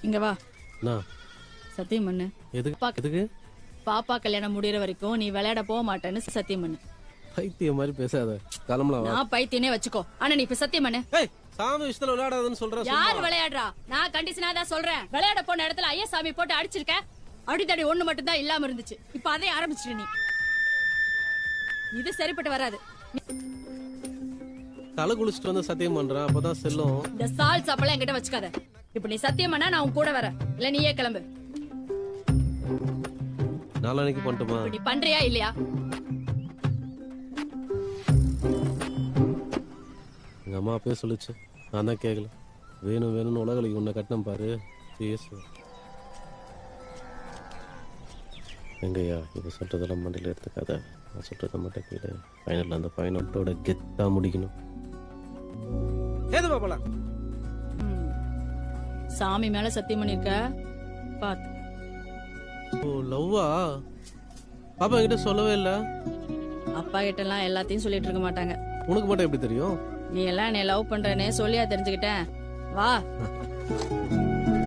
இங்க வா. நான் சத்தியம் பண்ணு. எதுக்கு பாப்பா கல்யாணம் முடியற வரைக்கும் நீ விளையாட போக மாட்டேன்னு சத்தியம் பண்ணு. பைத்தியம் மாதிரி பேசாத. கிளம்பலாம். நான் பைத்தியனே வச்சுக்கோ. ஆனா நீ இப்ப சத்தியம் பண்ணு. ஏய், சாமி விஷயத்துல விளையாடாதன்னு சொல்றேன். யார் விளையாடுறா? நான் கண்டிஷனா தான் சொல்றேன். விளையாட போன இடத்துல ஐயா சாமி போட்டு அடிச்சிருக்க. அடிதடி ஒண்ணு மட்டும் தான் இல்லாம இருந்துச்சு. இப்ப அதே ஆரம்பிச்சிட்டு நீ. இது சரிப்பட்டு வராது. தலை குளிச்சுட்டு வந்து சத்தியம் பண்றேன். அப்பதான் செல்லும். இந்த சால் சாப்பெல்லாம் என்கிட்ட வச்சுக்காத. இப்ப நீ சத்தியம் பண்ணா நான் உன் கூட வரேன். இல்ல நீயே கிளம்பு. நாளைக்கு பண்ணட்டுமா? நீ பண்றியா இல்லையா? எங்க அம்மா அப்பயே சொல்லிச்சு. நான் தான் கேட்கல. வேணும் வேணும்னு உலகளுக்கு உன்னை கட்டினம் பாரு. எங்கய்யா இப்போ சொல்றதெல்லாம் மண்டியில் எடுத்துக்காத. நான் சொல்றதை மட்டும் கேளு. ஃபைனல் அந்த ஃபைனட்டோட கெத்தா முடிக்கணும். ஏது பாப்பலாம். சாமி மேல சத்தியம் பண்ணிருக்க. பாத்து. ஓ லவ்வா? பாப்பா கிட்ட சொல்லவே இல்ல. அப்பா கிட்ட எல்லாம் எல்லாத்தையும் சொல்லிட்டு இருக்க மாட்டாங்க. உனக்கு மட்டும் எப்படி தெரியும்? நீ எல்லாம் என்னை லவ் பண்றேன்னு சொல்லியா தெரிஞ்சுக்கிட்டேன். வா.